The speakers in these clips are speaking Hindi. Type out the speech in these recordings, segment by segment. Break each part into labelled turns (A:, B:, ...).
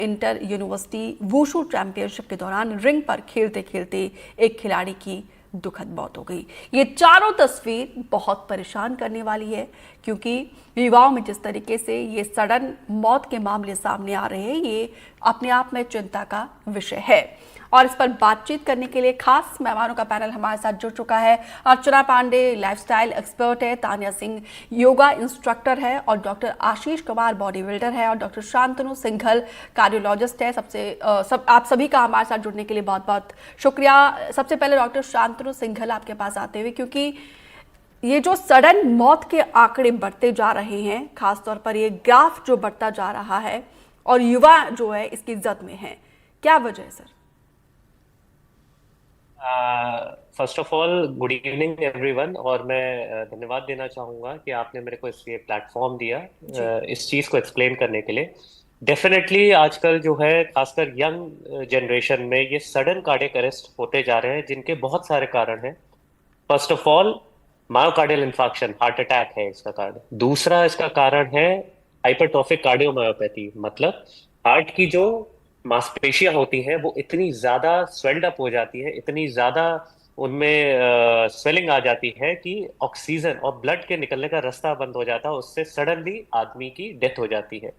A: इंटर यूनिवर्सिटी वुशु चैंपियनशिप के दौरान रिंग पर खेलते खेलते एक खिलाड़ी की दुखद मौत हो गई। ये चारों तस्वीर बहुत परेशान करने वाली है, क्योंकि युवाओं में जिस तरीके से ये सडन मौत के मामले सामने आ रहे हैं, ये अपने आप में चिंता का विषय है। और इस पर बातचीत करने के लिए खास मेहमानों का पैनल हमारे साथ जुड़ चुका है। अर्चना पांडे लाइफस्टाइल एक्सपर्ट है, तान्या सिंह योगा इंस्ट्रक्टर है, और doctor Ashish Kumar body builder है, और डॉक्टर शांतनु सिंघल कार्डियोलॉजिस्ट है। आप सभी का हमारे साथ जुड़ने के लिए बहुत बहुत शुक्रिया। सबसे पहले डॉक्टर शांतनु सिंघल आपके पास आते हुए, क्योंकि ये जो सडन मौत के आंकड़े बढ़ते जा रहे हैं, खासतौर पर ये ग्राफ जो बढ़ता जा रहा है और युवा जो है इसकी जद में है, क्या वजह है sir?
B: First of all good evening everyone, और मैं धन्यवाद देना चाहूँगा कि आपने मेरे को इसलिए प्लेटफॉर्म दिया इस चीज़ को एक्सप्लेन करने के लिए। डेफिनेटली आजकल जो है खासकर यंग जनरेशन में ये सडन कार्डियक अरेस्ट होते जा रहे हैं, जिनके बहुत सारे कारण हैं। First of all myocardial infarction, heart attack है इसका कारण। दूसरा इसका कारण है हाइपरट्रॉफिक कार्डियोमायोपैथी, मतलब हार्ट की जो मांसपेशियां होती हैं वो इतनी ज्यादा स्वेल्ड अप हो जाती है, इतनी ज्यादा उनमें स्वेलिंग आ जाती है कि ऑक्सीजन और ब्लड के निकलने का रास्ता बंद हो जाता है, उससे सडनली आदमी की डेथ हो जाती है।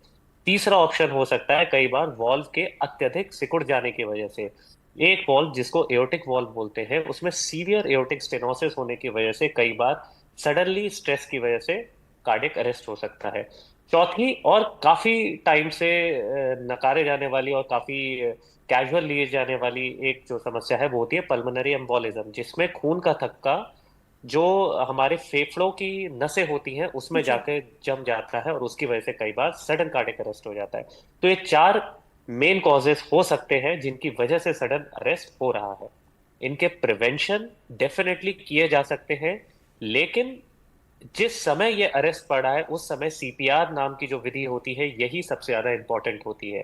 B: तीसरा ऑप्शन हो सकता है कई बार वॉल्व के अत्यधिक सिकुड़ जाने की वजह से। एक वॉल्व जिसको एओर्टिक वॉल्व बोलते हैं, उसमें सीवियर एओर्टिक स्टेनोसिस होने की वजह से कई बार सडनली स्ट्रेस की वजह से कार्डियक अरेस्ट हो सकता है। चौथी और काफी टाइम से नकारे जाने वाली और काफी कैजुअल लिए जाने वाली एक जो समस्या है वो होती है पल्मोनरी एम्बोलिज्म, जिसमें खून का थक्का जो हमारे फेफड़ों की नसें होती हैं उसमें
A: जी।
B: जाके जम जाता है, और उसकी वजह से कई बार सडन कार्डियक अरेस्ट हो जाता है। तो ये चार मेन कॉजेस हो सकते हैं जिनकी वजह से सडन अरेस्ट हो रहा है। इनके प्रिवेंशन डेफिनेटली किए जा सकते हैं, लेकिन जिस समय ये अरेस्ट पड़ा है उस समय सीपीआर नाम की जो विधि होती है यही सबसे ज्यादा इंपॉर्टेंट होती है।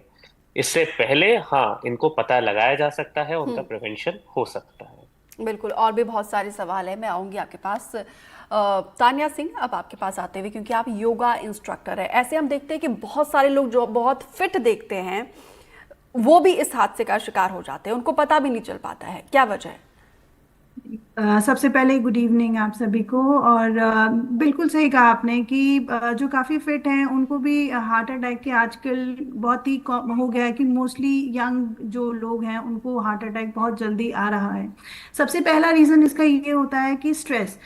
B: इससे पहले हाँ इनको पता लगाया जा सकता है, उनका प्रिवेंशन हो सकता है।
A: बिल्कुल, और भी बहुत सारे सवाल है, मैं आऊँगी आपके पास। तान्या सिंह, अब आपके पास आते हुए, क्योंकि आप योगा इंस्ट्रक्टर है, ऐसे हम देखते हैं कि बहुत सारे लोग जो बहुत फिट देखते हैं वो भी इस हादसे का शिकार हो जाते हैं, उनको पता भी नहीं चल पाता है, क्या वजह है?
C: सबसे पहले गुड इवनिंग आप सभी को। और बिल्कुल सही कहा आपने कि जो काफ़ी फिट हैं उनको भी हार्ट अटैक के आजकल बहुत ही हो गया है कि मोस्टली यंग जो लोग हैं उनको हार्ट अटैक बहुत जल्दी आ रहा है। सबसे पहला रीज़न इसका ये होता है कि स्ट्रेस,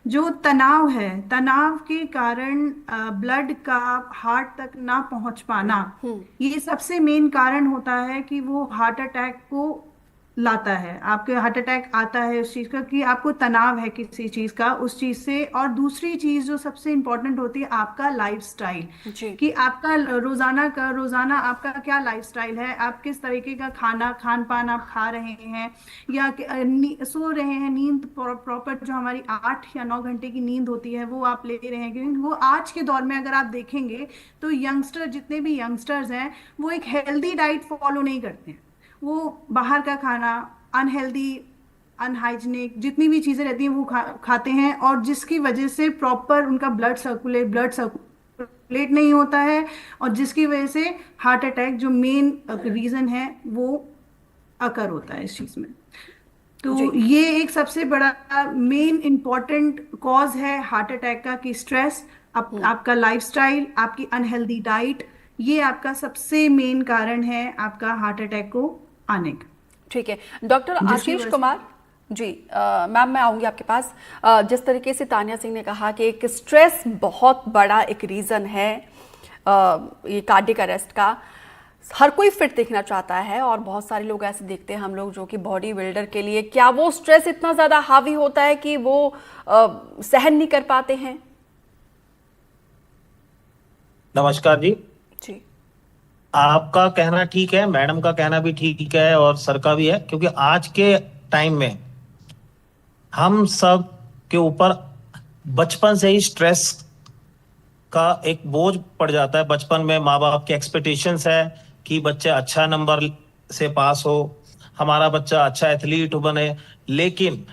C: जो तनाव है, तनाव के कारण ब्लड का हार्ट तक ना पहुंच पाना, ये सबसे मेन कारण होता है कि वो हार्ट अटैक को लाता है। आपके हार्ट अटैक आता है उस चीज का कि आपको तनाव है किसी चीज का, उस चीज से। और दूसरी चीज जो सबसे इंपॉर्टेंट होती है, आपका लाइफस्टाइल,
A: जी।
C: कि आपका रोजाना आपका क्या लाइफस्टाइल है, आप किस तरीके का खान पान आप खा रहे हैं, या सो रहे हैं, नींद प्रॉपर जो हमारी 8 या 9 घंटे की नींद होती है वो आप ले रहे हैं। क्योंकि वो आज के दौर में अगर आप देखेंगे तो यंगस्टर, जितने भी यंगस्टर्स हैं, वो एक हेल्दी डाइट फॉलो नहीं करते हैं। वो बाहर का खाना, अनहेल्दी, अनहाइजीनिक जितनी भी चीजें रहती हैं वो खाते हैं, और जिसकी वजह से प्रॉपर उनका ब्लड सर्कुलेट नहीं होता है, और जिसकी वजह से हार्ट अटैक जो मेन रीजन है वो अकर होता है इस चीज में। तो
A: जी।
C: ये एक सबसे बड़ा मेन इंपॉर्टेंट कॉज है हार्ट अटैक का, कि स्ट्रेस, आपका लाइफस्टाइल, आपकी अनहेल्दी डाइट, ये आपका सबसे मेन कारण है आपका हार्ट अटैक को आने का।
A: ठीक है, डॉक्टर
C: जिसकी
A: आशीष
C: वजह से
A: कुमार जी, मैम मैं आऊँगी आपके पास। जिस तरीके से तान्या सिंह ने कहा कि एक स्ट्रेस बहुत बड़ा एक रीज़न है ये कार्डियक अरेस्ट का, हर कोई फिट दिखना चाहता है, और बहुत सारे लोग ऐसे देखते हैं हम लोग जो कि बॉडी बिल्डर के लिए, क्या वो स्ट्रेस इतना ज़्यादा हावी होता है कि वो सहन नहीं कर पाते हैं?
D: नमस्कार जी।
A: जी।
D: आपका कहना ठीक है, मैडम का कहना भी ठीक है, और सर का भी है, क्योंकि आज के टाइम में हम सब के ऊपर बचपन से ही स्ट्रेस का एक बोझ पड़ जाता है। बचपन में माँ बाप की एक्सपेक्टेशंस है कि बच्चे अच्छा नंबर से पास हो, हमारा बच्चा अच्छा एथलीट बने, लेकिन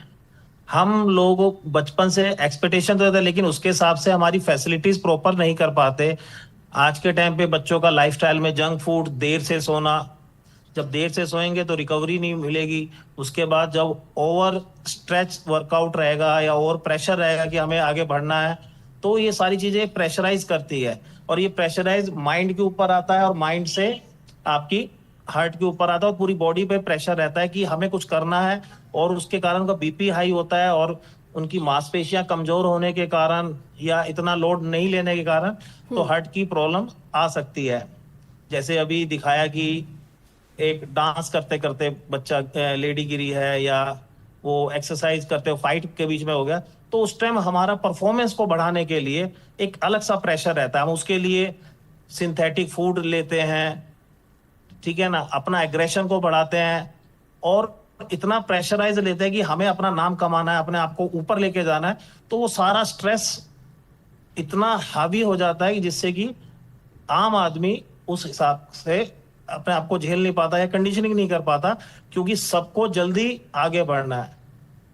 D: हम लोगों बचपन से एक्सपेक्टेशन तो रहता है, लेकिन उसके हिसाब से हमारी फैसिलिटीज प्रॉपर नहीं कर पाते। आज के टाइम पे बच्चों का लाइफस्टाइल में जंक फूड, देर से सोना, जब देर से सोएंगे तो रिकवरी नहीं मिलेगी। उसके बाद जब ओवर स्ट्रेच वर्कआउट रहेगा या ओवर प्रेशर रहेगा कि हमें आगे बढ़ना है, तो ये सारी चीजें प्रेशराइज करती है, और ये प्रेशराइज माइंड के ऊपर आता है और माइंड से आपकी हार्ट के ऊपर आता है और पूरी बॉडी पे प्रेशर रहता है कि हमें कुछ करना है, और उसके कारण उनका बीपी हाई होता है, और उनकी मांसपेशियां कमजोर होने के कारण या इतना लोड नहीं लेने के कारण तो हार्ट की प्रॉब्लम आ सकती है। जैसे अभी दिखाया कि एक डांस करते करते बच्चा लेडी गिरी है, या वो एक्सरसाइज करते हो फाइट के बीच में हो गया, तो उस टाइम हमारा परफॉर्मेंस को बढ़ाने के लिए एक अलग सा प्रेशर रहता है। हम उसके लिए सिंथेटिक फूड लेते हैं, ठीक है ना, अपना एग्रेशन को बढ़ाते हैं और इतना प्रेशराइज लेते हैं कि हमें अपना नाम कमाना है, अपने आप को ऊपर लेके जाना है, तो वो सारा स्ट्रेस इतना हावी हो जाता है कि जिससे कि आम आदमी उस हिसाब से अपने आप को झेल नहीं पाता या कंडीशनिंग नहीं कर पाता, क्योंकि सबको जल्दी आगे बढ़ना है,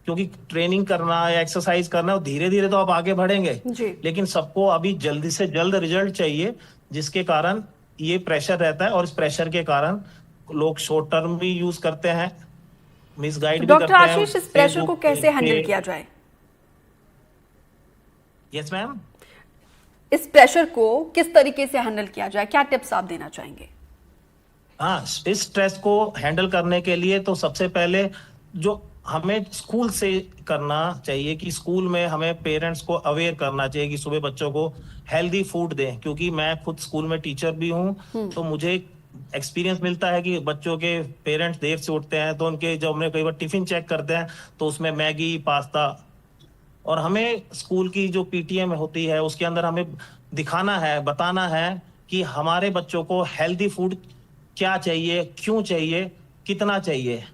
D: क्योंकि ट्रेनिंग करना या एक्सरसाइज करना है, धीरे धीरे तो आप आगे बढ़ेंगे,
A: जी।
D: लेकिन सबको अभी जल्दी से जल्द रिजल्ट चाहिए, जिसके कारण ये प्रेशर रहता है। और इस प्रेशर के कारण लोग शॉर्ट टर्म भी यूज करते हैं, मिसगाइड
A: तो
D: भी
A: डॉक्टर
D: करते हैं
A: आशीष, इस प्रेशर को
D: फेसबुक
A: कैसे हैंडल
D: पे।
A: किया जाए?
D: Yes ma'am.
A: इस प्रेशर को किस तरीके से हैंडल किया जाए, क्या टिप्स आप देना चाहेंगे?
D: हाँ, इस स्ट्रेस को हैंडल करने के लिए तो सबसे पहले जो हमें स्कूल से करना चाहिए कि स्कूल में हमें पेरेंट्स को अवेयर करना चाहिए कि सुबह बच्चों को हेल्दी फूड दें, क्योंकि मैं खुद स्कूल में टीचर भी हूँ, तो मुझे एक्सपीरियंस मिलता है कि बच्चों के पेरेंट्स देर से उठते हैं, तो उनके जब हमने कई बार टिफिन चेक करते हैं तो उसमें मैगी, पास्ता, और हमें स्कूल की जो पीटीएम होती है उसके अंदर हमें दिखाना है, बताना है कि हमारे बच्चों को हेल्दी फूड क्या चाहिए, क्यों चाहिए, कितना चाहिए,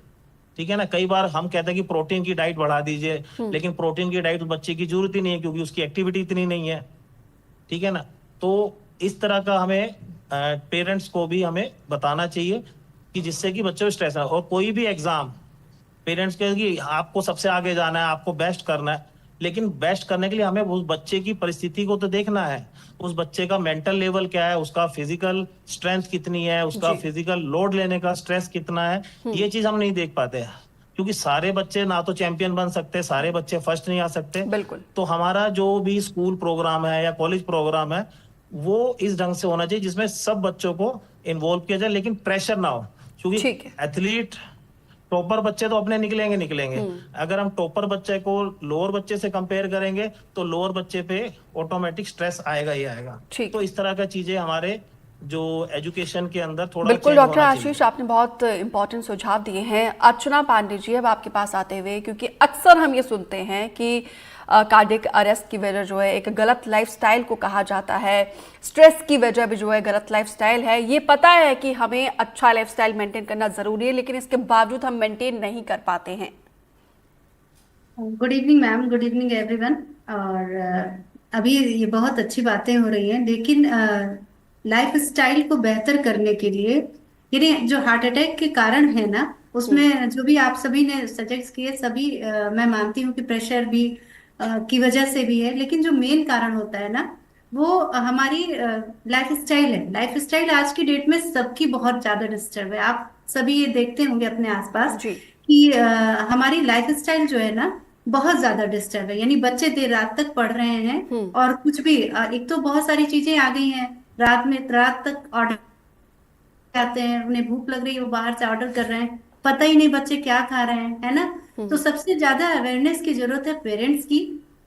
D: ठीक है ना। कई बार हम कहते हैं कि प्रोटीन की डाइट बढ़ा दीजिए, लेकिन प्रोटीन की डाइट बच्चे की जरूरत ही नहीं है, क्योंकि उसकी एक्टिविटी इतनी नहीं है, ठीक है ना। तो इस तरह का हमें पेरेंट्स को भी हमें बताना चाहिए कि जिससे कि बच्चों को स्ट्रेस ना हो। और कोई भी एग्जाम पेरेंट्स कहे कि आपको सबसे आगे जाना है, आपको बेस्ट करना है, लेकिन बेस्ट करने के लिए हमें उस बच्चे की परिस्थिति को तो देखना है, उस बच्चे का मेंटल लेवल क्या है, उसका फिजिकल स्ट्रेंथ कितनी है, उसका
A: जी।
D: फिजिकल लोड लेने का स्ट्रेस कितना है, ये चीज हम नहीं देख पाते हैं, क्योंकि सारे बच्चे ना तो चैंपियन बन सकते, सारे बच्चे फर्स्ट नहीं आ सकते।
A: बिल्कुल।
D: तो हमारा जो भी स्कूल प्रोग्राम है या कॉलेज प्रोग्राम है वो इस ढंग से होना चाहिए जिसमें सब बच्चों को इन्वॉल्व किया जाए, लेकिन प्रेशर ना हो, क्योंकि
A: ठीक है।
D: एथलीट टॉपर बच्चे तो अपने निकलेंगे। अगर हम टॉपर बच्चे को लोअर बच्चे से कंपेयर करेंगे तो लोअर बच्चे पे ऑटोमेटिक स्ट्रेस आएगा ही आएगा।
A: ठीक।
D: तो इस तरह का चीजें हमारे जो एजुकेशन के अंदर थोड़ा
A: बिल्कुल
D: चेंज
A: डॉक्टर
D: होना
A: आशीष,
D: चाहिए।
A: आपने बहुत इंपॉर्टेंट सुझाव दिए हैं। अर्चना पांडे जी, अब आपके पास आते हुए, क्योंकि अक्सर हम ये सुनते हैं कि कार्डियक अरेस्ट की वजह जो है एक गलत लाइफस्टाइल को कहा जाता है, स्ट्रेस की वजह भी जो है गलत लाइफस्टाइल है। ये पता है कि हमें अच्छा लाइफस्टाइल मेंटेन करना जरूरी है, लेकिन इसके बावजूद हम मेंटेन नहीं कर पाते हैं।
E: Good evening ma'am, good evening everyone. और अभी ये बहुत अच्छी बातें हो रही हैं, लेकिन लाइफ स्टाइल को बेहतर करने के लिए, यानी जो हार्ट अटैक के कारण है ना, उसमें जो भी आप सभी ने सजेस्ट किए, सभी मैं मानती हूँ कि प्रेशर भी की वजह से भी है, लेकिन जो मेन कारण होता है ना, वो हमारी लाइफ स्टाइल है। लाइफ स्टाइल आज की डेट में सबकी बहुत ज्यादा डिस्टर्ब है। आप सभी ये देखते होंगे अपने आसपास
A: जी।
E: कि हमारी लाइफ स्टाइल जो है ना बहुत ज्यादा डिस्टर्ब है। यानी बच्चे देर रात तक पढ़ रहे हैं, और कुछ भी एक तो बहुत सारी चीजें आ गई हैं, रात तक ऑर्डर आते हैं, उन्हें भूख लग रही है वो बाहर से ऑर्डर कर रहे हैं, पता ही नहीं बच्चे क्या खा रहे हैं, है ना। तो सबसे ज्यादा अवेयरनेस की जरूरत है पेरेंट्स की,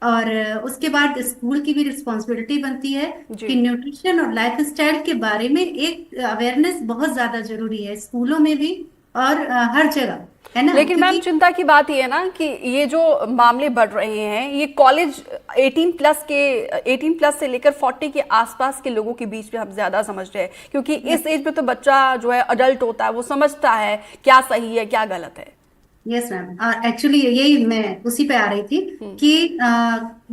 E: और उसके बाद स्कूल की भी रिस्पॉन्सिबिलिटी बनती है
A: जी।
E: कि न्यूट्रिशन और लाइफ स्टाइल के बारे में एक अवेयरनेस बहुत ज्यादा जरूरी है, स्कूलों में भी और हर जगह, है ना।
A: लेकिन मैम
E: क्योंकि
A: चिंता की बात ये है ना कि ये जो मामले बढ़ रहे हैं, ये कॉलेज 18 प्लस से लेकर 40 के आसपास के लोगों के बीच में हम ज्यादा समझ रहे हैं, क्योंकि इस एज में तो बच्चा जो है अडल्ट होता है, वो समझता है क्या सही है क्या गलत है।
E: यस मैम, एक्चुअली यही मैं उसी पे आ रही थी कि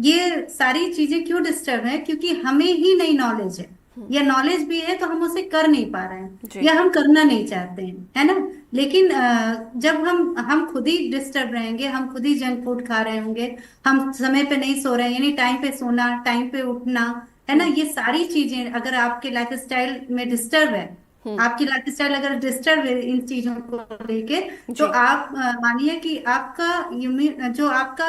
E: ये सारी चीजें क्यों डिस्टर्ब है, क्योंकि हमें ही नहीं नॉलेज है, या नॉलेज भी है तो हम उसे कर नहीं पा रहे हैं,
A: जी।
E: या हम करना नहीं चाहते हैं, है ना। लेकिन जब हम खुद ही डिस्टर्ब रहेंगे, हम खुद ही जंक फूड खा रहे होंगे, हम समय पे नहीं सो रहे हैं, यानी टाइम पे सोना, टाइम पे उठना, है ना। ये सारी चीजें अगर आपके लाइफ स्टाइल में डिस्टर्ब है, आपकी लाइफ स्टाइल अगर डिस्टर्ब है इन चीजों को लेके, तो
A: जी।
E: आप मानिए कि आपका जो आपका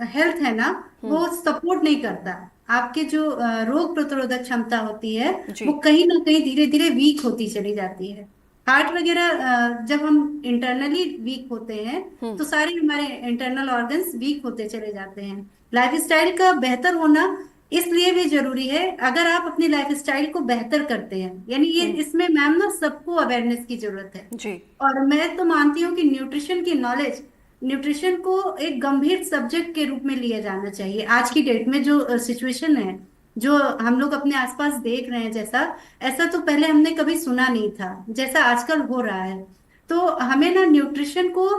E: हेल्थ है ना, वो सपोर्ट नहीं करता। आपके जो रोग प्रतिरोधक क्षमता होती है,
A: जी।
E: वो कहीं ना कहीं धीरे धीरे वीक होती चली जाती है। हार्ट वगैरह जब हम इंटरनली वीक होते हैं, तो सारे हमारे इंटरनल ऑर्गन्स वीक होते चले जाते हैं। लाइफ स्टाइल का बेहतर होना इसलिए भी जरूरी है। अगर आप अपनी लाइफ स्टाइल को बेहतर करते हैं, यानी ये इसमें मैम ना सबको अवेयरनेस की जरूरत है।
A: जी।
E: और मैं तो मानती हूँ कि न्यूट्रिशन की नॉलेज, न्यूट्रिशन को एक गंभीर सब्जेक्ट के रूप में लिया जाना चाहिए। आज की डेट में जो सिचुएशन है, जो हम लोग अपने आसपास देख रहे हैं, जैसा ऐसा तो पहले हमने कभी सुना नहीं था जैसा आजकल हो रहा है। तो हमें ना न्यूट्रिशन को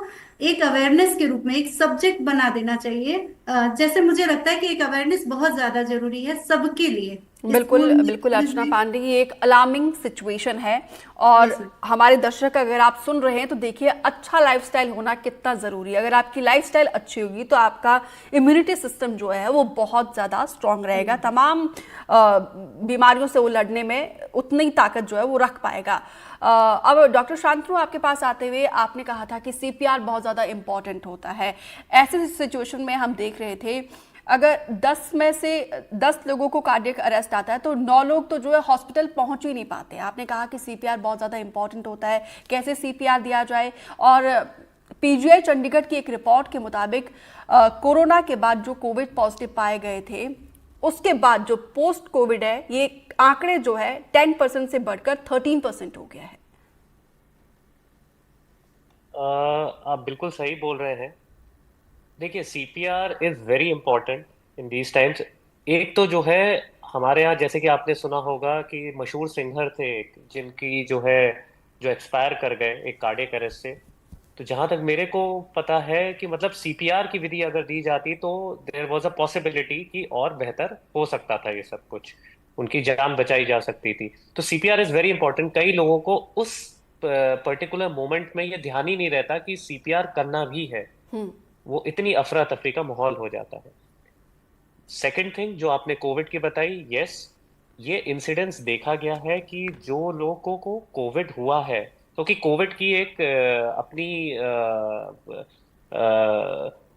E: एक अवेयरनेस के रूप में एक सब्जेक्ट बना देना चाहिए। जैसे मुझे लगता है कि एक अवेयरनेस बहुत ज्यादा जरूरी है सबके लिए,
A: बिल्कुल
E: स्कूल में,
A: बिल्कुल
E: कॉलेज
A: अर्चना
E: में।
A: पांडे, ये एक अलार्मिंग सिचुएशन है। और
E: यस मैम।
A: हमारे दर्शक अगर आप सुन रहे हैं तो देखिए अच्छा लाइफस्टाइल होना कितना ज़रूरी है। अगर आपकी लाइफस्टाइल अच्छी होगी तो आपका इम्यूनिटी सिस्टम जो है वो बहुत ज़्यादा स्ट्रांग रहेगा, तमाम बीमारियों से वो लड़ने में उतनी ताकत जो है वो रख पाएगा। अब डॉक्टर शांतनु, आपके पास आते हुए आपने कहा था कि सीपीआर बहुत ज़्यादा इम्पॉर्टेंट होता है। ऐसे सिचुएशन में हम देख रहे थे अगर 10 में से 10 लोगों को कार्डियक अरेस्ट आता है तो 9 लोग तो जो है हॉस्पिटल पहुंच ही नहीं पाते। आपने कहा कि सीपीआर बहुत ज़्यादा इंपॉर्टेंट होता है, कैसे सीपीआर दिया जाए। और पीजीआई चंडीगढ़ की एक रिपोर्ट के मुताबिक कोरोना के बाद जो कोविड पॉजिटिव पाए गए थे, उसके बाद जो पोस्ट कोविड है, ये आंकड़े जो है 10% से बढ़कर 13% हो गया है।
B: आप बिल्कुल सही बोल रहे हैं। देखिए, CPR is very important in these times. एक तो जो है हमारे यहाँ, जैसे कि आपने सुना होगा कि मशहूर सिंगर थे एक, जिनकी जो है जो एक्सपायर कर गए एक कार्डियक अरेस्ट से। तो जहां तक मेरे को पता है कि मतलब सीपीआर की विधि अगर दी जाती तो देयर वाज अ पॉसिबिलिटी कि और बेहतर हो सकता था, ये सब कुछ उनकी जान बचाई जा सकती थी। तो सीपीआर इज वेरी इंपॉर्टेंट। कई लोगों को उस पर्टिकुलर मोमेंट में ये ध्यान ही नहीं रहता कि सीपीआर करना भी है, वो इतनी अफरा तफरी का माहौल हो जाता है। सेकंड थिंग जो आपने कोविड की बताई, यस, ये इंसिडेंस देखा गया है कि जो लोगों को कोविड हुआ है, क्योंकि कोविड की एक अपनी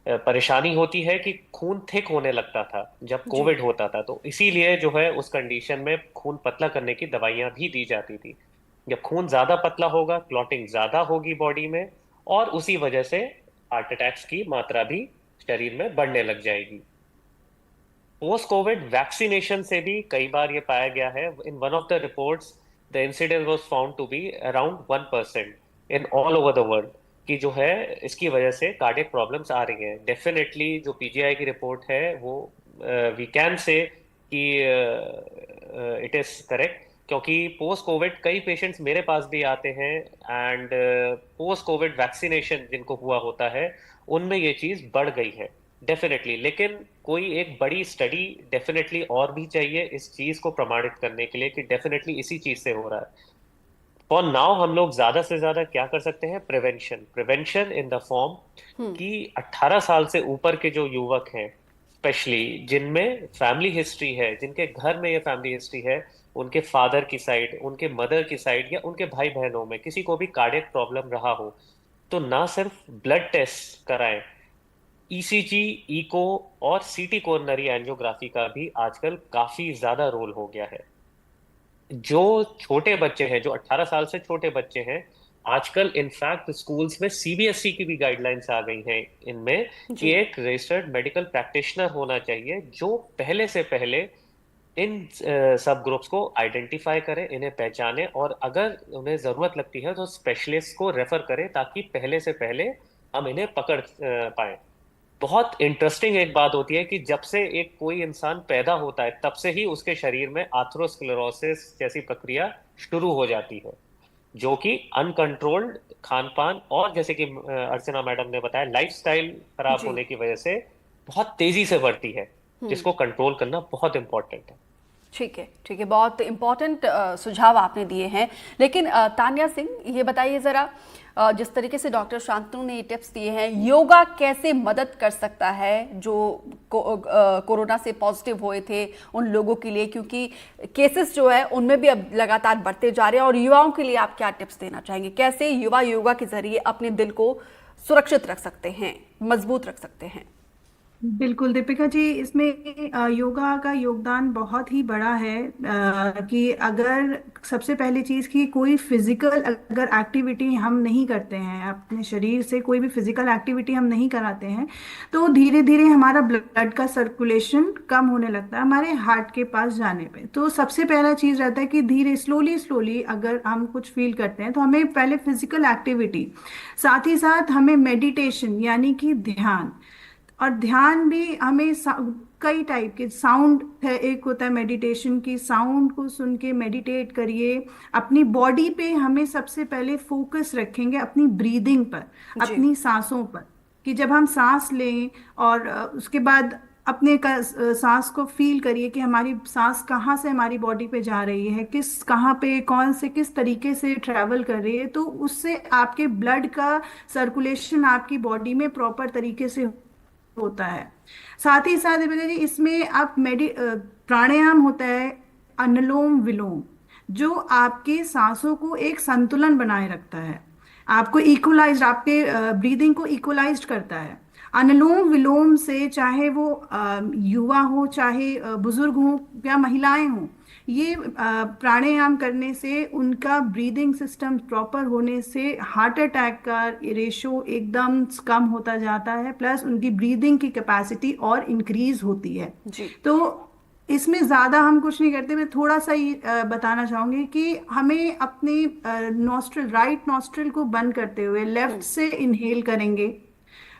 B: परेशानी होती है कि खून थिक होने लगता था जब
A: जी।
B: कोविड होता था, तो इसीलिए जो है उस कंडीशन में खून पतला करने की दवाइयां भी दी जाती थी। जब खून ज्यादा पतला होगा, क्लॉटिंग ज्यादा होगी बॉडी में, और उसी वजह से हार्ट अटैक्स की मात्रा भी शरीर में बढ़ने लग जाएगी। पोस्ट कोविड वैक्सीनेशन से भी कई बार ये पाया गया है। In one of the reports the incidence was found to be around 1% in all over the world, कि जो है इसकी वजह से कार्डियक प्रॉब्लम्स आ रही हैं। डेफिनेटली जो पीजीआई की रिपोर्ट है वो वी कैन से कि इट इज करेक्ट, क्योंकि पोस्ट कोविड कई पेशेंट्स मेरे पास भी आते हैं एंड पोस्ट कोविड वैक्सीनेशन जिनको हुआ होता है उनमें ये चीज बढ़ गई है डेफिनेटली। लेकिन कोई एक बड़ी स्टडी डेफिनेटली और भी चाहिए इस चीज को प्रमाणित करने के लिए कि डेफिनेटली इसी चीज से हो रहा है। फॉर नाउ हम लोग ज्यादा से ज्यादा क्या कर सकते हैं? Prevention. Prevention in the form कि 18 साल से ऊपर के जो युवक हैं, स्पेशली जिनमें फैमिली हिस्ट्री है, जिनके घर में ये फैमिली हिस्ट्री है, उनके फादर की साइड, उनके मदर की साइड, या उनके भाई बहनों में किसी को भी कार्डियक प्रॉब्लम रहा हो, तो ना सिर्फ ब्लड टेस्ट कराएं, ईसीजी, इको और सीटी कोरोनरी एंजियोग्राफी का भी आजकल काफी ज्यादा रोल हो गया है। जो छोटे बच्चे हैं, जो 18 साल से छोटे बच्चे हैं, आजकल इनफैक्ट स्कूल्स में सीबीएसई की भी गाइडलाइंस आ गई हैं इनमें कि
A: जी।
B: एक रजिस्टर्ड मेडिकल प्रैक्टिशनर होना चाहिए जो पहले से पहले इन सब ग्रुप्स को आइडेंटिफाई करें, इन्हें पहचाने, और अगर उन्हें जरूरत लगती है तो स्पेशलिस्ट को रेफर करें ताकि पहले से पहले हम इन्हें पकड़ पाए। बहुत इंटरेस्टिंग एक बात होती है कि जब से एक कोई इंसान पैदा होता है तब से ही उसके शरीर में आर्थरोस्क्लेरोसिस जैसी प्रक्रिया शुरू हो जाती है, जो कि अनकंट्रोल्ड खान पान और जैसे कि अर्चना मैडम ने बताया लाइफस्टाइल खराब
A: जी।
B: होने की वजह से बहुत तेजी से बढ़ती है, जिसको कंट्रोल करना बहुत इंपॉर्टेंट है।
A: ठीक है, बहुत इम्पोर्टेंट सुझाव आपने दिए हैं। लेकिन तान्या सिंह, ये बताइए ज़रा, जिस तरीके से डॉक्टर शांतनु ने ये टिप्स दिए हैं, योगा कैसे मदद कर सकता है जो कोरोना से पॉजिटिव हुए थे उन लोगों के लिए, क्योंकि केसेस जो है उनमें भी अब लगातार बढ़ते जा रहे हैं, और युवाओं के लिए आप क्या टिप्स देना चाहेंगे? कैसे युवा योगा के जरिए अपने दिल को सुरक्षित रख सकते हैं, मजबूत रख सकते हैं?
C: बिल्कुल दीपिका जी, इसमें योगा का योगदान बहुत ही बड़ा है। कि अगर सबसे पहली चीज़ कि कोई फिजिकल अगर एक्टिविटी हम नहीं करते हैं, अपने शरीर से कोई भी फिजिकल एक्टिविटी हम नहीं कराते हैं, तो धीरे धीरे हमारा ब्लड का सर्कुलेशन कम होने लगता है हमारे हार्ट के पास जाने पे। तो सबसे पहला चीज़ रहता है कि धीरे स्लोली स्लोली अगर हम कुछ फील करते हैं तो हमें पहले फिजिकल एक्टिविटी, साथ ही साथ हमें मेडिटेशन यानी कि ध्यान, और ध्यान भी हमें कई टाइप के साउंड है। एक होता है मेडिटेशन की, साउंड को सुन के मेडिटेट करिए। अपनी बॉडी पे हमें सबसे पहले फोकस रखेंगे, अपनी ब्रीदिंग पर, अपनी सांसों पर, कि जब हम सांस लें और उसके बाद अपने सांस को फील करिए कि हमारी सांस कहाँ से हमारी बॉडी पे जा रही है, कहाँ पे कौन से किस तरीके से ट्रैवल कर रही है। तो उससे आपके ब्लड का सर्कुलेशन आपकी बॉडी में प्रॉपर तरीके से होता है। साथ ही साथ इसमें आप प्राणायाम होता है, अनुलोम विलोम, जो आपके सांसों को एक संतुलन बनाए रखता है, आपको इक्वलाइज, आपके ब्रीदिंग को इक्वलाइज करता है। अनुलोम विलोम से चाहे वो युवा हो, चाहे बुजुर्ग हो या महिलाएं हो, ये प्राणायाम करने से उनका ब्रीदिंग सिस्टम प्रॉपर होने से हार्ट अटैक का रेशो एकदम कम होता जाता है, प्लस उनकी ब्रीदिंग की कैपेसिटी और इंक्रीज होती है
A: जी।
C: तो इसमें ज़्यादा हम कुछ नहीं करते। मैं थोड़ा सा ही बताना चाहूँगी कि हमें अपने नॉस्ट्रल, राइट नॉस्ट्रल को बंद करते हुए लेफ्ट से इनहेल करेंगे,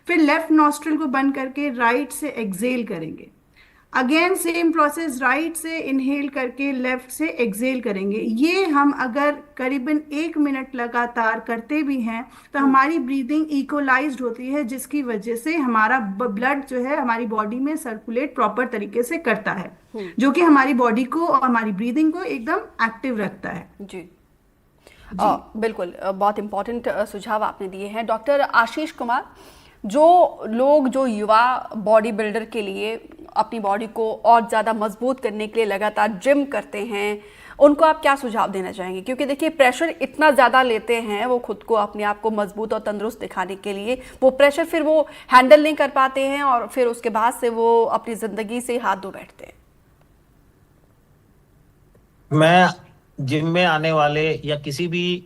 C: फिर लेफ्ट नॉस्ट्रल को बंद करके राइट से एक्सेल करेंगे, अगेन सेम प्रोसेस, राइट से इनहेल करके लेफ्ट से एक्सेल करेंगे। ये हम अगर करीबन 1 मिनट लगातार करते भी हैं तो हमारी ब्रीदिंग इक्वलाइज्ड होती है, जिसकी वजह से हमारा ब्लड जो है हमारी बॉडी में सर्कुलेट प्रॉपर तरीके से करता है, जो कि हमारी बॉडी को और हमारी ब्रीदिंग को एकदम एक्टिव रखता है।
A: जी, बिल्कुल, बहुत इंपॉर्टेंट सुझाव आपने दिए हैं। डॉक्टर आशीष कुमार, जो युवा बॉडी बिल्डर के लिए अपनी बॉडी को और ज़्यादा मजबूत करने के लिए लगातार जिम करते हैं, उनको आप क्या सुझाव देना चाहेंगे? क्योंकि देखिए, प्रेशर इतना ज़्यादा लेते हैं वो खुद को, अपने आप को मजबूत और तंदुरुस्त दिखाने के लिए, वो प्रेशर फिर वो हैंडल नहीं कर पाते हैं और फिर उसके बाद से वो अपनी ज़िंदगी से हाथ धो बैठते हैं।
D: मैं जिम में आने वाले या किसी भी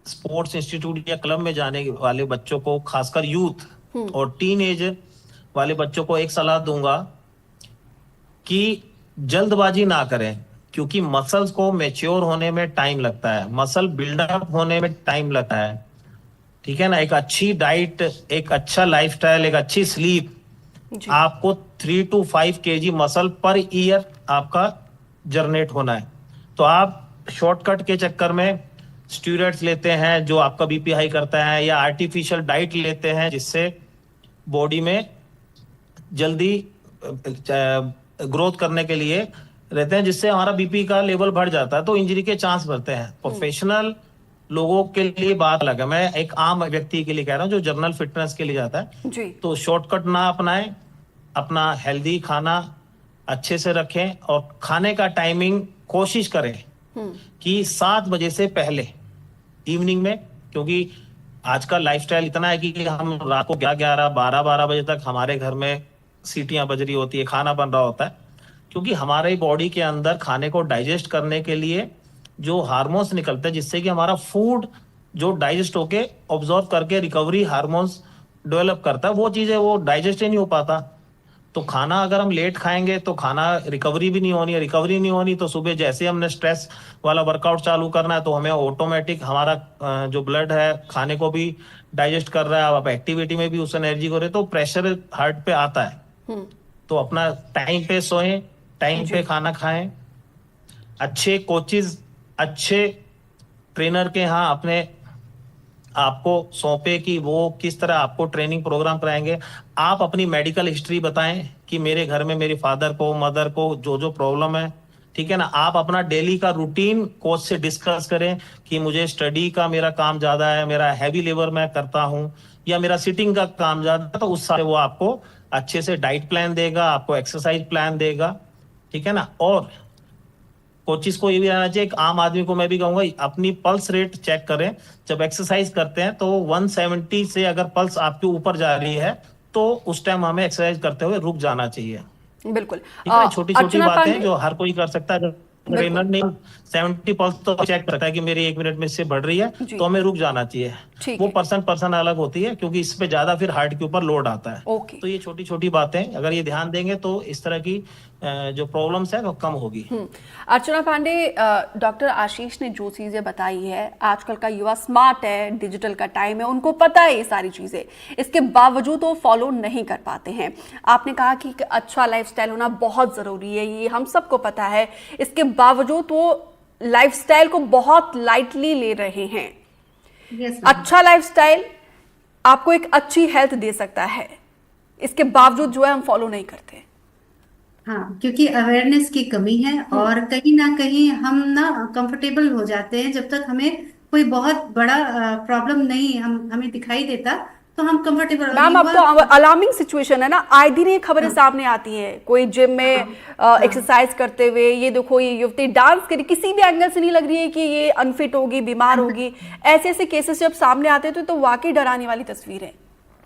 D: स्पोर्ट्स इंस्टीट्यूट या क्लब में जाने वाले बच्चों को, खासकर यूथ और टीन एज वाले बच्चों को एक सलाह दूंगा कि जल्दबाजी ना करें, क्योंकि मसल्स को मैच्योर होने में टाइम लगता है, मसल बिल्डअप होने में टाइम लगता है। ठीक है ना? एक अच्छी डाइट, एक अच्छा लाइफस्टाइल, एक अच्छी स्लीप, आपको 3 to 5 kg muscle per year आपका जनरेट होना है। तो आप शॉर्टकट के चक्कर में स्टेरॉइड्स लेते हैं जो आपका बीपी हाई करता है, या आर्टिफिशियल डाइट लेते हैं जिससे बॉडी में जल्दी ग्रोथ करने के लिए रहते हैं, जिससे हमारा बीपी का लेवल बढ़ जाता है, तो इंजरी के चांस बढ़ते हैं। प्रोफेशनल लोगों के लिए बात अलग है, मैं एक आम व्यक्ति के लिए कह रहा हूँ जो जनरल फिटनेस के लिए जाता है
A: जी।
D: तो शॉर्टकट ना अपनाएं, अपना हेल्दी खाना अच्छे से रखें, और खाने का टाइमिंग कोशिश करें कि 7 बजे से पहले इवनिंग में, क्योंकि आज का लाइफस्टाइल इतना है कि हम रात को 11, 12 बजे तक हमारे घर में सीटियां बज रही होती है, खाना बन रहा होता है, क्योंकि हमारे बॉडी के अंदर खाने को डाइजेस्ट करने के लिए जो हार्मोन्स निकलते हैं, जिससे कि हमारा फूड जो डाइजेस्ट होके ऑब्जॉर्व करके रिकवरी हार्मोन्स डेवलप करता है, वो चीजें वो डाइजेस्ट ही नहीं हो पाता। तो खाना अगर हम लेट खाएंगे तो खाना रिकवरी भी नहीं होनी है, रिकवरी नहीं होनी तो सुबह जैसे हमने स्ट्रेस वाला वर्कआउट चालू करना है तो हमें ऑटोमेटिक हमारा जो ब्लड है खाने को भी डाइजेस्ट कर रहा है, अब एक्टिविटी में भी उस एनर्जी को रहे, तो प्रेशर हार्ट पे आता है। तो अपना टाइम पे सोएं, टाइम पे खाना खाएं, अच्छे कोचेज, अच्छे ट्रेनर के यहाँ अपने आपको सौंपे कि वो किस तरह आपको ट्रेनिंग प्रोग्राम कराएंगे। आप अपनी मेडिकल हिस्ट्री बताएं कि मेरे घर में मेरे फादर को, मदर को जो जो प्रॉब्लम है, ठीक है ना। आप अपना डेली का रूटीन कोच से डिस्कस करें कि मुझे स्टडी का मेरा काम ज्यादा है, मेरा हैवी लेबर मैं करता हूं, या मेरा सिटिंग का काम ज्यादा है, तो उस हिसाब से वो आपको अच्छे से डाइट प्लान देगा, आपको एक्सरसाइज प्लान देगा, ठीक है ना। और कोचिस को ये भी रहना चाहिए, एक आम आदमी को मैं भी कहूंगा अपनी पल्स रेट चेक करें। जब एक्सरसाइज करते हैं तो 170 से अगर पल्स आपके ऊपर जा रही है तो उस टाइम हमें एक्सरसाइज करते हुए रुक जाना चाहिए।
A: बिल्कुल।
D: ठीक है, छोटी छोटी
A: अर्चना
D: बातें
A: पांडे,
D: जो हर कोई कर सकता है। ट्रेनर नहीं 70 पल्स तो चेक करता है कि मेरी 1 मिनट में इससे बढ़ रही है,
A: जी।
D: तो हमें रुक जाना चाहिए।
A: ठीक
D: वो
A: है।
D: पर्सन अलग होती है, क्योंकि इस पे ज्यादा फिर हार्ट के ऊपर लोड आता है।
A: ओके।
D: तो ये छोटी छोटी बातें अगर ये ध्यान देंगे तो इस तरह की जो प्रॉब्लम्स है वो कम होगी।
A: अर्चना पांडे, डॉक्टर आशीष ने जो चीजें बताई है, आजकल का युवा स्मार्ट है, डिजिटल का टाइम है, उनको पता है ये सारी चीजें, इसके बावजूद वो फॉलो नहीं कर पाते हैं। आपने कहा कि एक अच्छा लाइफस्टाइल होना बहुत जरूरी है, ये हम सबको पता है, इसके बावजूद वो लाइफस्टाइल को बहुत लाइटली ले रहे हैं।
E: यस
A: अच्छा लाइफस्टाइल आपको एक अच्छी हेल्थ दे सकता है, इसके बावजूद जो है हम फॉलो नहीं करते।
E: हाँ, क्योंकि अवेयरनेस की कमी है और कहीं ना कहीं हम ना कंफर्टेबल हो जाते हैं। जब तक हमें कोई बहुत बड़ा प्रॉब्लम नहीं हमें दिखाई देता तो हम कंफर्टेबल।
A: मैम, अब तो अलार्मिंग सिचुएशन है ना, आए दिन ये खबरें सामने आती हैं, कोई जिम में एक्सरसाइज करते हुए, ये देखो ये युवती डांस करी, किसी भी एंगल से नहीं लग रही है कि ये अनफिट होगी, बीमार होगी। ऐसे ऐसे केसेस जब सामने आते हैं तो वाकई डराने वाली तस्वीर है।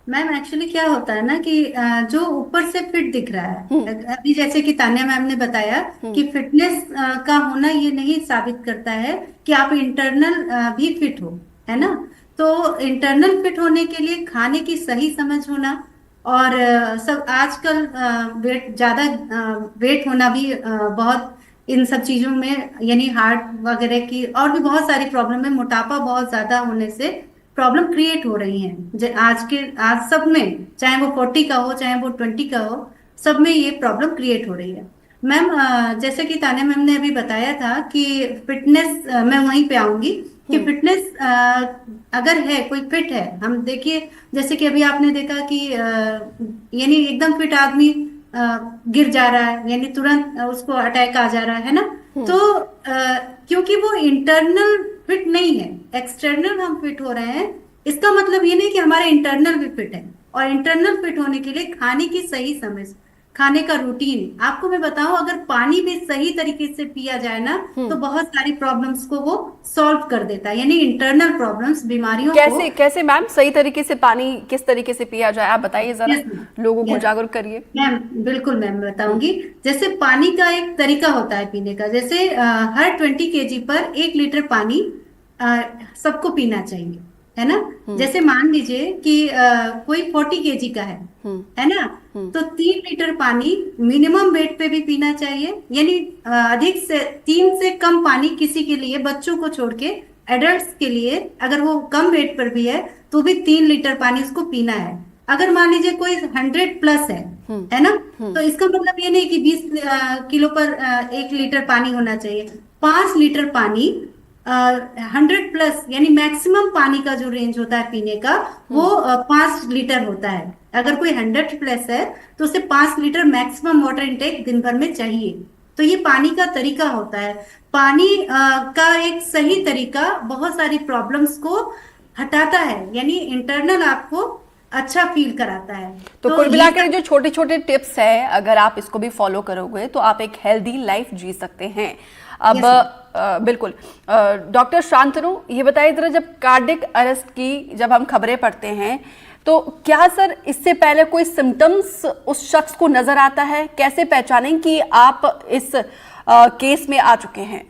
E: मैम एक्चुअली क्या होता है ना कि जो ऊपर से फिट दिख रहा है, अभी जैसे कि तान्या मैम ने बताया कि फिटनेस का होना ये नहीं साबित करता है कि आप इंटरनल भी फिट हो, है ना। तो इंटरनल फिट होने के लिए खाने की सही समझ होना और सब आजकल वेट होना भी बहुत इन सब चीजों में, यानी हार्ट वगैरह की और भी बहुत सारी प्रॉब्लम है। मोटापा बहुत ज्यादा होने से प्रॉब्लम क्रिएट हो रही हैं आज सब में, चाहे वो 40 का हो चाहे वो 20 का हो, सब में ये प्रॉब्लम क्रिएट हो रही है। मैम जैसे कि तान्या मैम ने अभी बताया था कि फिटनेस, मैं वहीं पे आऊंगी कि फिटनेस अगर है, कोई फिट है, हम देखिए जैसे कि अभी आपने देखा कि यानी एकदम फिट आदमी गिर जा रहा है, यानी तुरंत उसको अटैक आ जा रहा है ना। तो क्योंकि वो इंटरनल फिट नहीं है, एक्सटर्नल हम फिट हो रहे हैं। इसका मतलब ये नहीं कि हमारे इंटरनल भी फिट है। और इंटरनल फिट होने के लिए खाने की सही समझ, खाने का रूटीन, आपको मैं बताऊं अगर पानी भी सही तरीके से पिया जाए ना तो बहुत सारी प्रॉब्लम्स को वो सॉल्व कर देता है, यानी इंटरनल प्रॉब्लम्स, बीमारियों
A: कैसे कैसे मैम सही तरीके से पानी किस तरीके से पिया जाए, आप बताइए जरा, लोगों को जागरूक करिए।
E: मैम बिल्कुल मैम बताऊंगी। जैसे पानी का एक तरीका होता है पीने का, जैसे हर 20 kg पर 1 लीटर पानी सबको पीना चाहिए, है ना। जैसे मान लीजिए कि कोई 40 kg का है ना, तो 3 लीटर पानी मिनिमम वेट पे भी पीना चाहिए, यानी अधिक से 3 से कम पानी किसी के लिए, बच्चों को छोड़ के एडल्ट्स के लिए, अगर वो कम वेट पर भी है तो भी 3 लीटर पानी उसको पीना है। अगर मान लीजिए कोई 100 प्लस है ना, तो इसका मतलब ये नहीं कि 20 किलो पर 1 लीटर पानी होना चाहिए। 5 लीटर पानी 100 प्लस, यानी मैक्सिमम पानी का जो रेंज होता है पीने का वो 5 लीटर होता है। अगर कोई 100 प्लस है तो उसे 5 लीटर मैक्सिमम वाटर इनटेक दिन भर में चाहिए। तो ये पानी का तरीका होता है। पानी का एक सही तरीका बहुत सारी प्रॉब्लम्स को हटाता है, यानी इंटरनल आपको अच्छा फील कराता है।
A: तो कुल मिलाकर जो छोटे छोटे टिप्स है, अगर आप इसको भी फॉलो करोगे तो आप एक हेल्दी लाइफ जी सकते हैं। अब बिल्कुल डॉक्टर शांतनु, ये बताइए जरा, जब कार्डियक अरेस्ट की जब हम खबरें पढ़ते हैं तो क्या सर इससे पहले कोई सिम्टम्स उस शख्स को नजर आता है? कैसे पहचानें कि आप इस केस में आ चुके हैं?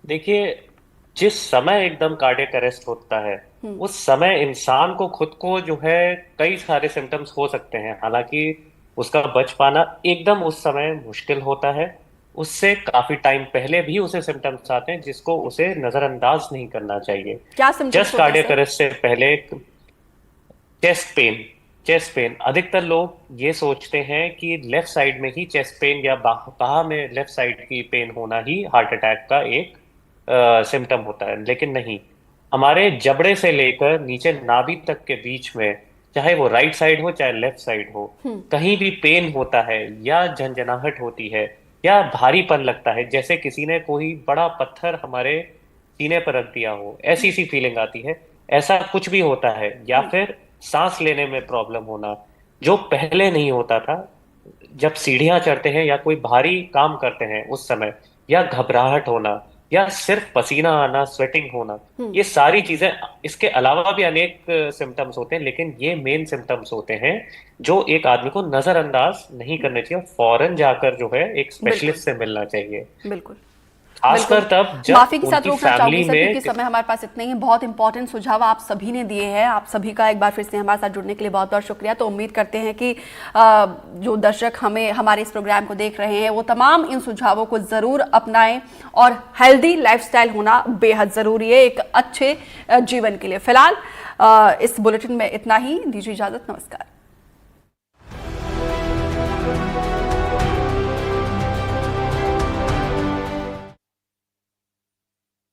B: देखिए, जिस समय एकदम कार्डियक अरेस्ट होता है उस समय इंसान को खुद को जो है कई सारे सिम्टम्स हो सकते हैं। हालांकि उसका बच पाना एकदम उस समय मुश्किल होता है, उससे काफी टाइम पहले भी उसे सिम्टम्स आते हैं जिसको उसे नजरअंदाज नहीं करना चाहिए।
A: क्या सिम्टम्स
B: जस्ट कार्डियक अरेस्ट से पहले चेस्ट पेन, अधिकतर लोग ये सोचते हैं कि लेफ्ट साइड में ही चेस्ट पेन या बाह में लेफ्ट साइड की पेन होना ही हार्ट अटैक का एक सिम्टम होता है, लेकिन नहीं। हमारे जबड़े से लेकर नीचे नाभि तक के बीच में, चाहे वो राइट साइड हो चाहे लेफ्ट साइड हो, कहीं भी पेन होता है या झंझनाहट होती है या भारीपन लगता है, जैसे किसी ने कोई बड़ा पत्थर हमारे सीने पर रख दिया हो, ऐसी सी फीलिंग आती है। ऐसा कुछ भी होता है, या फिर सांस लेने में प्रॉब्लम होना जो पहले नहीं होता था, जब सीढ़ियां चढ़ते हैं या कोई भारी काम करते हैं उस समय, या घबराहट होना, या सिर्फ पसीना आना, स्वेटिंग होना, ये सारी चीजें, इसके अलावा भी अनेक सिम्टम्स होते हैं, लेकिन ये मेन सिम्टम्स होते हैं जो एक आदमी को नजरअंदाज नहीं करने चाहिए, फौरन जाकर जो है एक स्पेशलिस्ट से मिलना चाहिए,
A: बिल्कुल।
B: खासकर
A: बिल्कुल।
B: तब जब
A: माफी के साथ
B: उनकी
A: रोकना चाहूंगी
B: फैमिली
A: सर,
B: में
A: क्योंकि समय हमारे पास इतना ही है। बहुत इंपॉर्टेंट सुझाव आप सभी ने दिए हैं। आप सभी का एक बार फिर से हमारे साथ जुड़ने के लिए बहुत बहुत शुक्रिया। तो उम्मीद करते हैं कि जो दर्शक हमारे इस प्रोग्राम को देख रहे हैं वो तमाम इन सुझावों को जरूर अपनाएं, और हेल्दी लाइफस्टाइल होना बेहद जरूरी है एक अच्छे जीवन के लिए। फिलहाल इस बुलेटिन में इतना ही। दीजिए इजाजत, नमस्कार।